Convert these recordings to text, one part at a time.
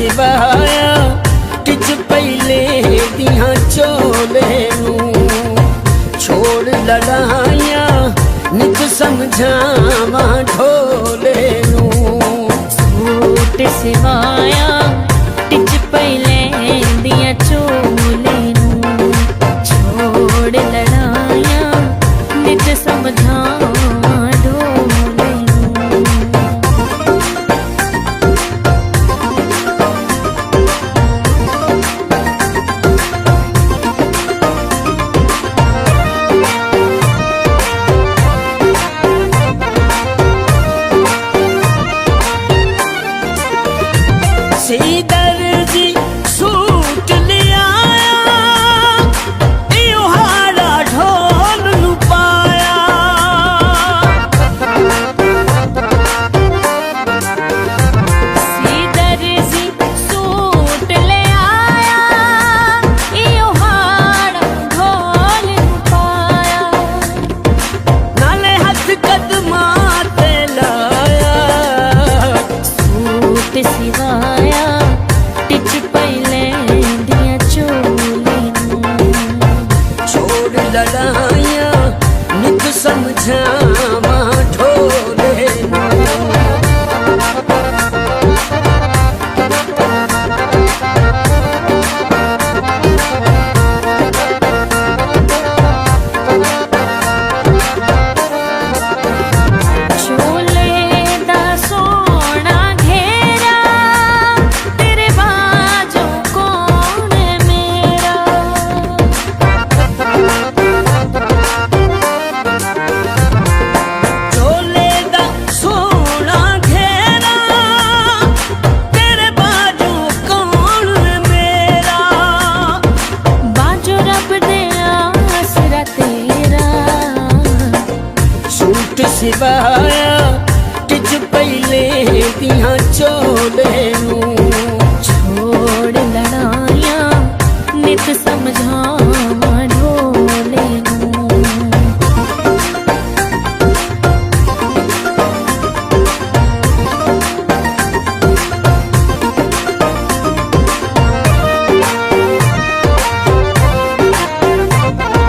Siwaya teach पहले दिया चोले छोड़ लड़ाइया नित समझावा ढोले सूट सिवाया टिच पहले दिया चोले छोड़ लड़ाइया नित समझावा दर्जी सूट ले आया हारा ढोल नु पाया दर्जी सूट ले आया हारा ढोल नु पाया नाले हथ कदमा ते लाया सूट सिवाया टिच पहले दिया चोले छोड़ लड़ाइया नित समझावा ढोले सिवाया टिच पहले दिया चोले छोड़ लड़ाइया नित समझावा ढोले सिवाया टिच पहले दिया चोले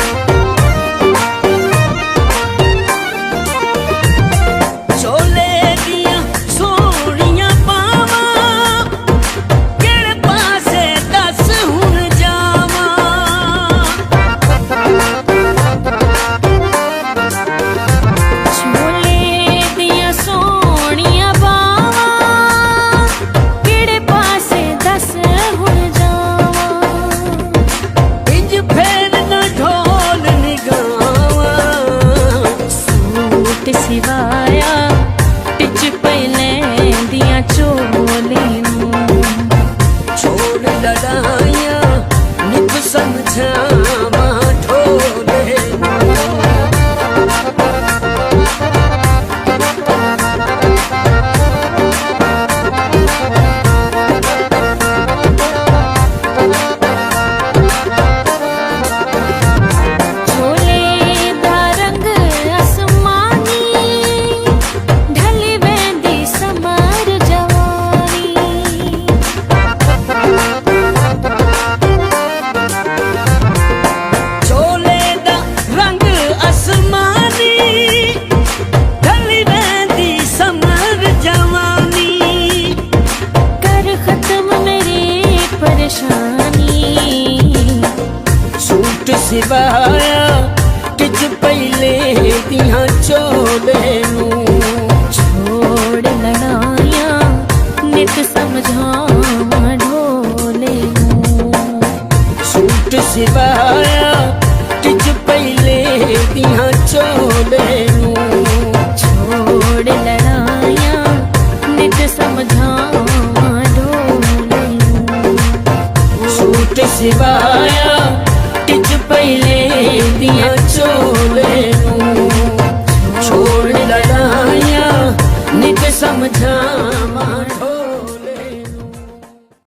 छोड़ लड़ाइया नित समझावा ढोले सूट सिवाया टिच पहले दिया चोले छोड़ लड़ाइया नित समझावा ढोले सूट सिवाया टिच पहले दिया चोले छोड़ लड़ाइया नित समझावा ढोले सूट सिवाया टिच पहले दिया चोले छोड़ लड़ाइया नित समझावा